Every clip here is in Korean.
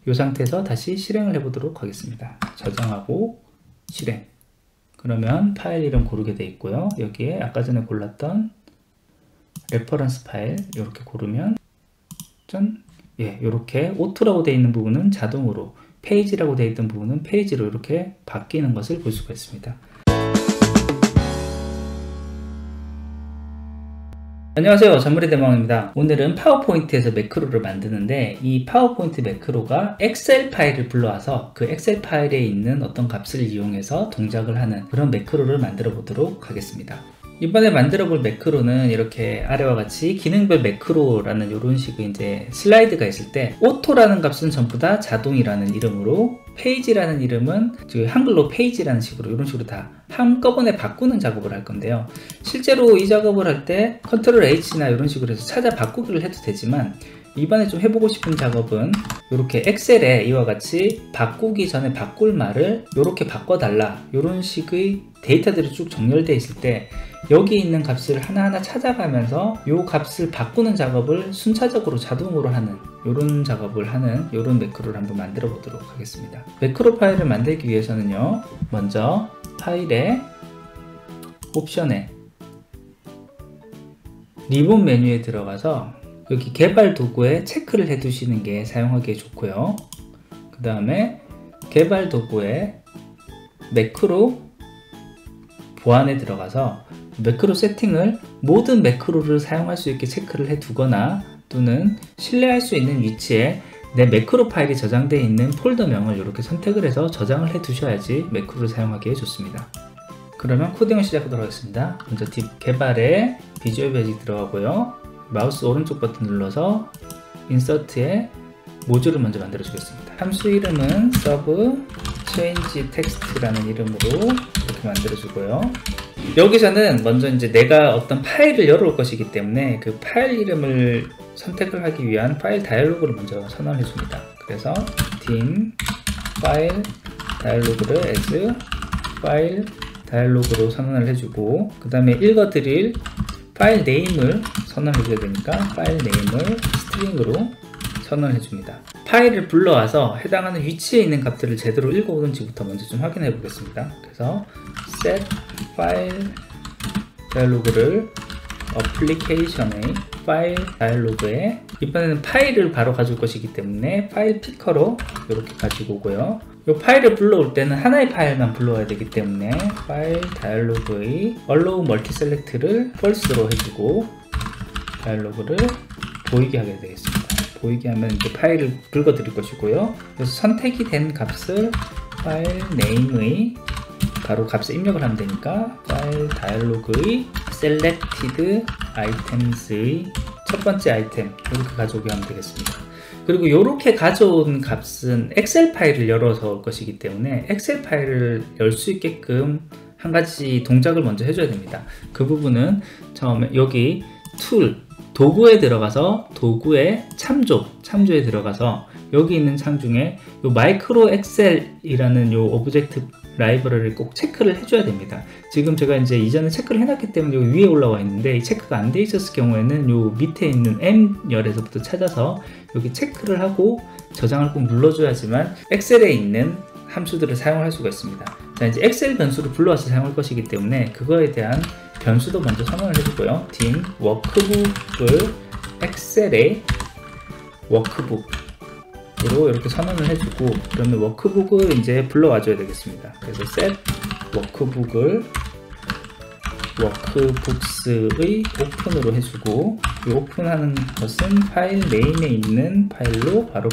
이 상태에서 다시 실행을 해보도록 하겠습니다. 저장하고 실행. 그러면 파일 이름 고르게 되어 있고요. 여기에 아까 전에 골랐던 레퍼런스 파일 이렇게 고르면 짠! 예, 이렇게 오토라고 되어 있는 부분은 자동으로, 페이지라고 되어 있던 부분은 페이지로 이렇게 바뀌는 것을 볼 수가 있습니다. 안녕하세요, 전물의 대망입니다. 오늘은 파워포인트에서 매크로를 만드는데, 이 파워포인트 매크로가 엑셀 파일을 불러와서 그 엑셀 파일에 있는 어떤 값을 이용해서 동작을 하는 그런 매크로를 만들어 보도록 하겠습니다. 이번에 만들어 볼 매크로는 이렇게 아래와 같이 기능별 매크로라는 이런 식의 이제 슬라이드가 있을 때, 오토라는 값은 전부 다 자동이라는 이름으로, 페이지라는 이름은 한글로 페이지라는 식으로 이런 식으로 다 한꺼번에 바꾸는 작업을 할 건데요. 실제로 이 작업을 할 때 컨트롤 H나 이런 식으로 해서 찾아 바꾸기를 해도 되지만, 이번에 좀 해보고 싶은 작업은 이렇게 엑셀에 이와 같이 바꾸기 전에 바꿀 말을 이렇게 바꿔달라, 이런 식의 데이터들이 쭉 정렬되어 있을 때 여기 있는 값을 하나하나 찾아가면서 이 값을 바꾸는 작업을 순차적으로 자동으로 하는 이런 작업을 하는 이런 매크로를 한번 만들어 보도록 하겠습니다. 매크로 파일을 만들기 위해서는요, 먼저 파일에 옵션에 리본 메뉴에 들어가서 여기 개발 도구에 체크를 해 두시는 게 사용하기에 좋고요. 그 다음에 개발 도구에 매크로 보안에 들어가서 매크로 세팅을 모든 매크로를 사용할 수 있게 체크를 해 두거나, 또는 신뢰할 수 있는 위치에 내 매크로 파일이 저장되어 있는 폴더명을 이렇게 선택을 해서 저장을 해 두셔야지 매크로를 사용하기에 좋습니다. 그러면 코딩을 시작하도록 하겠습니다. 먼저 개발에 비주얼 베이직 들어가고요. 마우스 오른쪽 버튼 눌러서 인서트에 모듈을 먼저 만들어 주겠습니다. 함수 이름은 sub change text라는 이름으로 이렇게 만들어 주고요. 여기서는 먼저 이제 내가 어떤 파일을 열어올 것이기 때문에 그 파일 이름을 선택을 하기 위한 파일 다이얼로그를 먼저 선언해 줍니다. 그래서 dim 파일 다이얼로그를 as 파일 다이얼로그로 선언을 해주고, 그 다음에 읽어드릴 파일 네임을 선언해 줘야 되니까 파일 네임을 스트링으로 선언해 줍니다. 파일을 불러와서 해당하는 위치에 있는 값들을 제대로 읽어오는지부터 먼저 좀 확인해 보겠습니다. 그래서 set 파일 다이얼로그를 어플리케이션의 파일 다이얼로그에, 이번에는 파일을 바로 가져올 것이기 때문에 파일 피커로 이렇게 가지고 오고요. 이 파일을 불러올 때는 하나의 파일만 불러와야 되기 때문에 파일 다이얼로그의 allow multiselect를 false로 해주고 다이얼로그를 보이게 하게 되겠습니다. 보이게 하면 이제 파일을 긁어 드릴 것이고요. 그래서 선택이 된 값을 파일 name의 바로 값을 입력을 하면 되니까 파일 다이얼로그의 selected items의 첫 번째 아이템 이렇게 가져오게 하면 되겠습니다. 그리고 이렇게 가져온 값은 엑셀 파일을 열어서 올 것이기 때문에 엑셀 파일을 열 수 있게끔 한 가지 동작을 먼저 해줘야 됩니다. 그 부분은 처음에 여기 툴 도구에 들어가서 도구의 참조에 들어가서 여기 있는 창 중에 요 마이크로 엑셀이라는 요 오브젝트 라이브러리를 꼭 체크를 해줘야 됩니다. 지금 제가 이제 이전에 체크를 해놨기 때문에 여기 위에 올라와 있는데, 이 체크가 안 돼 있었을 경우에는 요 밑에 있는 M열에서부터 찾아서 여기 체크를 하고 저장을 꼭 눌러줘야지만 엑셀에 있는 함수들을 사용할 수가 있습니다. 자, 이제 엑셀 변수를 불러와서 사용할 것이기 때문에 그거에 대한 변수도 먼저 선언을 해주고요. dim 워크북을 엑셀의 워크북으로 이렇게 선언을 해주고, 그러면 워크북을 이제 불러와줘야 되겠습니다. 그래서 set 워크북을 워크북스의 오픈으로 해주고, 이 오픈하는 것은 파일 네임에 있는 파일로 바로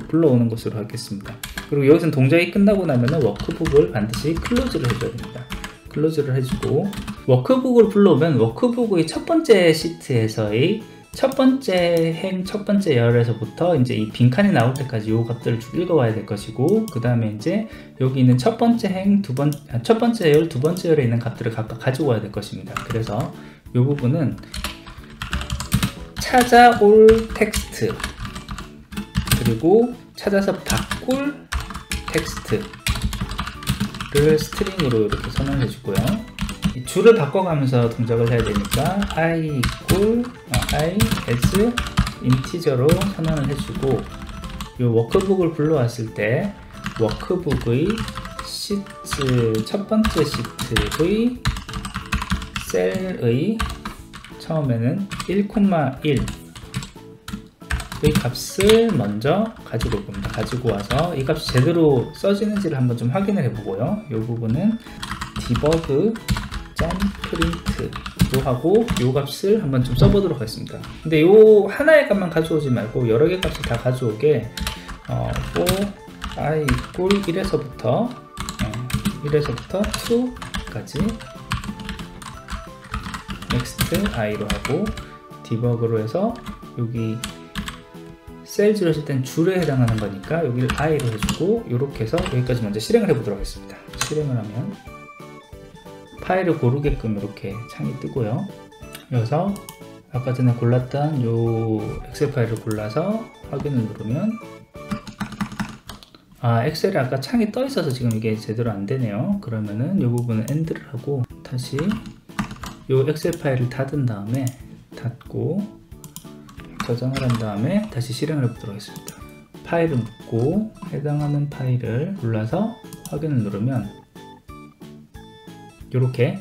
불러오는 것으로 하겠습니다. 그리고 여기서는 동작이 끝나고 나면은 워크북을 반드시 클로즈를 해줘야 됩니다. 클로즈를 해주고, 워크북을 불러오면 워크북의 첫 번째 시트에서의 첫 번째 행, 첫 번째 열에서부터 이제 이 빈칸이 나올 때까지 요 값들을 쭉 읽어와야 될 것이고, 그 다음에 이제 여기 있는 첫 번째 행, 첫 번째 열, 두 번째 열에 있는 값들을 각각 가지고 와야 될 것입니다. 그래서 이 부분은 찾아올 텍스트, 그리고 찾아서 바꿀 텍스트를 스트링으로 이렇게 선언해 주고요. 이 줄을 바꿔가면서 동작을 해야 되니까 I as 인티저로 선언을 해주고, 이 워크북을 불러왔을 때 워크북의 시트 첫 번째 시트의 셀의 처음에는 1,1의 값을 먼저 가지고 올 겁니다. 가지고 와서 이 값이 제대로 써지는지를 한번 좀 확인을 해보고요. 이 부분은 debug.print로 하고 이 값을 한번 좀 써보도록 하겠습니다. 근데 이 하나의 값만 가져오지 말고 여러 개 값을 다 가져오게 for I equal 1에서부터 2까지 next i로 하고 debug로 해서 여기 셀즈를 했을 땐 줄에 해당하는 거니까 여기를 i로 해주고 이렇게 해서 여기까지 먼저 실행을 해보도록 하겠습니다. 실행을 하면 파일을 고르게끔 이렇게 창이 뜨고요. 여기서 아까 전에 골랐던 요 엑셀 파일을 골라서 확인을 누르면 엑셀에 아까 창이 떠 있어서 지금 이게 제대로 안 되네요. 그러면은 이 부분은 엔드를 하고 다시 요 엑셀 파일을 닫은 다음에 닫고 저장을 한 다음에 다시 실행을 해보도록 하겠습니다. 파일을 묻고 해당하는 파일을 골라서 확인을 누르면 이렇게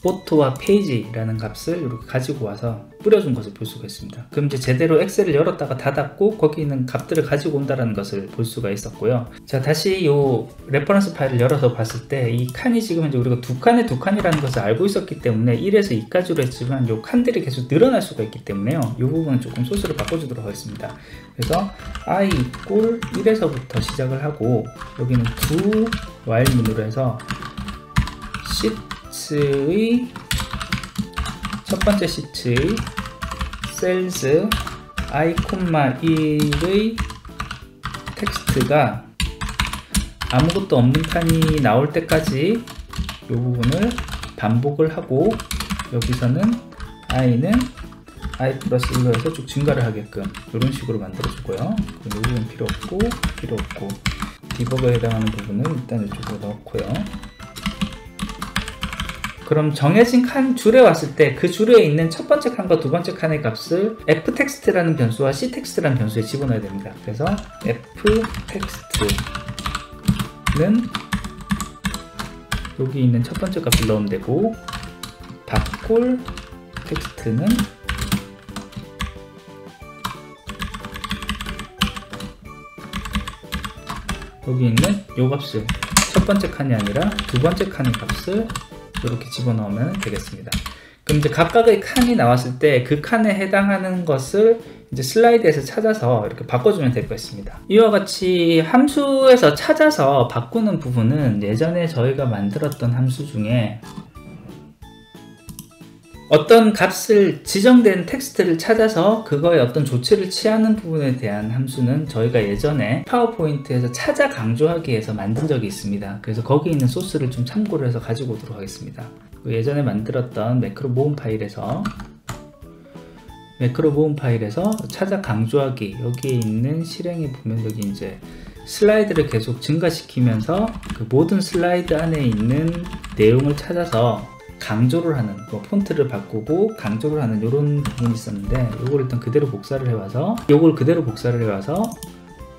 포토와 페이지라는 값을 이렇게 가지고 와서 뿌려준 것을 볼 수가 있습니다. 그럼 이제 제대로 엑셀을 열었다가 닫았고 거기 있는 값들을 가지고 온다는 것을 볼 수가 있었고요. 자, 다시 이 레퍼런스 파일을 열어서 봤을 때 이 칸이 지금 현재 우리가 두 칸이라는 것을 알고 있었기 때문에 1에서 2까지로 했지만 이 칸들이 계속 늘어날 수가 있기 때문에요. 이 부분은 조금 소스를 바꿔주도록 하겠습니다. 그래서 I equal 1에서부터 시작을 하고 여기는 두 while 문으로 해서 시트의 첫 번째 시트의 셀즈 i,1의 텍스트가 아무것도 없는 칸이 나올 때까지 이 부분을 반복을 하고 여기서는 i는 i 플러스 1로 해서 쭉 증가를 하게끔 이런 식으로 만들어 주고요. 이 부분 필요 없고 디버그에 해당하는 부분은 일단 이쪽으로 넣고요. 그럼 정해진 칸 줄에 왔을 때 그 줄에 있는 첫 번째 칸과 두 번째 칸의 값을 fText라는 변수와 cText라는 변수에 집어넣어야 됩니다. 그래서 fText는 여기 있는 첫 번째 값을 넣으면 되고 바꿀 텍스트는 여기 있는 이 값을 첫 번째 칸이 아니라 두 번째 칸의 값을 이렇게 집어넣으면 되겠습니다. 그럼 이제 각각의 칸이 나왔을 때 그 칸에 해당하는 것을 이제 슬라이드에서 찾아서 이렇게 바꿔주면 될 것입니다. 이와 같이 함수에서 찾아서 바꾸는 부분은 예전에 저희가 만들었던 함수 중에 어떤 값을 지정된 텍스트를 찾아서 그거에 어떤 조치를 취하는 부분에 대한 함수는 저희가 예전에 파워포인트에서 찾아 강조하기 위해서 만든 적이 있습니다. 그래서 거기 있는 소스를 좀 참고를 해서 가지고 오도록 하겠습니다. 예전에 만들었던 매크로 모음 파일에서 찾아 강조하기 여기에 있는 실행에 보면 여기 이제 슬라이드를 계속 증가시키면서 그 모든 슬라이드 안에 있는 내용을 찾아서 강조를 하는 폰트를 바꾸고 강조를 하는 이런 부분이 있었는데 요걸 일단 그대로 복사를 해와서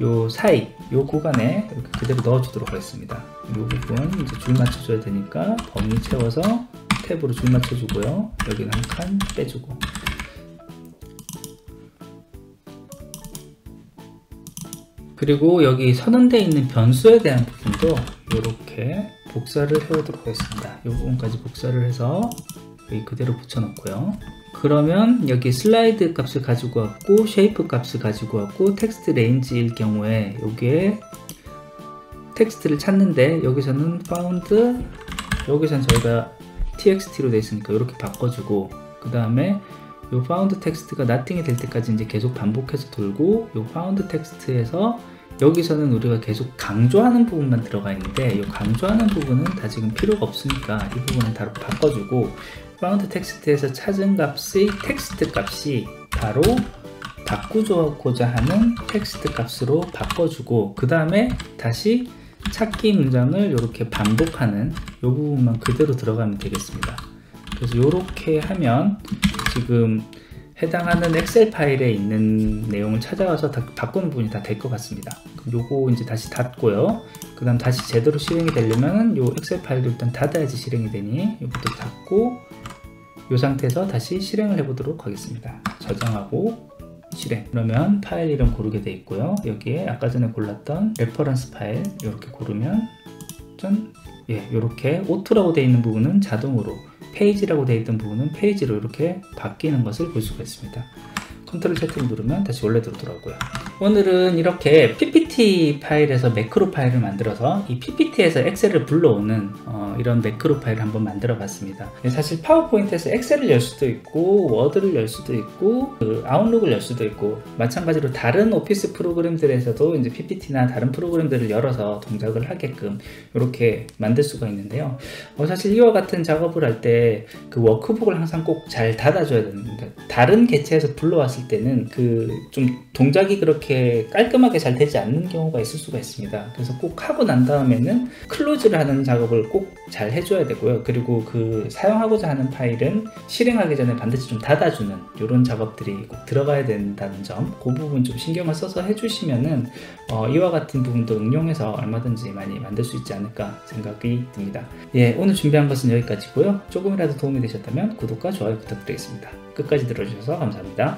요 사이 요 구간에 이렇게 그대로 넣어 주도록 하겠습니다. 요 부분 이제 줄 맞춰줘야 되니까 범위 채워서 탭으로 줄 맞춰주고요. 여기는 한 칸 빼주고 그리고 여기 선언되어 있는 변수에 대한 부분도 이렇게 복사를 해오도록 하겠습니다. 이 부분까지 복사를 해서 여기 그대로 붙여놓고요. 그러면 여기 슬라이드 값을 가지고 왔고 쉐이프 값을 가지고 왔고 텍스트 레인지일 경우에 여기에 텍스트를 찾는데 여기서는 found 여기서는 저희가 txt로 되어 있으니까 이렇게 바꿔주고 그 다음에 요 found 텍스트가 nothing이 될 때까지 이제 계속 반복해서 돌고 요 found 텍스트에서 여기서는 우리가 계속 강조하는 부분만 들어가 있는데 이 강조하는 부분은 다 지금 필요가 없으니까 이 부분은 바로 바꿔주고 found 텍스트에서 찾은 값의 텍스트 값이 바로 바꾸고자 하는 텍스트 값으로 바꿔주고 그 다음에 다시 찾기 문장을 이렇게 반복하는 이 부분만 그대로 들어가면 되겠습니다. 그래서 이렇게 하면 지금 해당하는 엑셀 파일에 있는 내용을 찾아와서 바꾸는 부분이 다 될 것 같습니다. 그럼 요거 이제 다시 닫고요. 그 다음 다시 제대로 실행이 되려면 요 엑셀 파일도 일단 닫아야지 실행이 되니 이것도 닫고 이 상태에서 다시 실행을 해보도록 하겠습니다. 저장하고 실행. 그러면 파일 이름 고르게 되어 있고요. 여기에 아까 전에 골랐던 레퍼런스 파일 이렇게 고르면 짠! 예, 이렇게 오토라고 되어 있는 부분은 자동으로, 페이지라고 되어 있던 부분은 페이지로 이렇게 바뀌는 것을 볼 수가 있습니다. 컨트롤 Z 누르면 다시 원래대로 돌아오고요. 오늘은 이렇게 PPT 파일에서 매크로 파일을 만들어서 이 PPT에서 엑셀을 불러오는 이런 매크로 파일을 한번 만들어 봤습니다. 사실 파워포인트에서 엑셀을 열 수도 있고 워드를 열 수도 있고 아웃룩을 열 수도 있고 마찬가지로 다른 오피스 프로그램들에서도 이제 PPT나 다른 프로그램들을 열어서 동작을 하게끔 이렇게 만들 수가 있는데요. 사실 이와 같은 작업을 할 때 그 워크북을 항상 꼭 잘 닫아줘야 됩니다. 다른 개체에서 불러왔을 때는 좀 동작이 그렇게 깔끔하게 잘 되지 않는 경우가 있을 수가 있습니다. 그래서 꼭 하고 난 다음에는 클로즈를 하는 작업을 꼭 잘 해줘야 되고요. 그리고 사용하고자 하는 파일은 실행하기 전에 반드시 좀 닫아주는 이런 작업들이 꼭 들어가야 된다는 점, 그 부분 좀 신경을 써서 해주시면은 이와 같은 부분도 응용해서 얼마든지 많이 만들 수 있지 않을까 생각이 듭니다. 예, 오늘 준비한 것은 여기까지고요. 조금이라도 도움이 되셨다면 구독과 좋아요 부탁드리겠습니다. 끝까지 들어주셔서 감사합니다.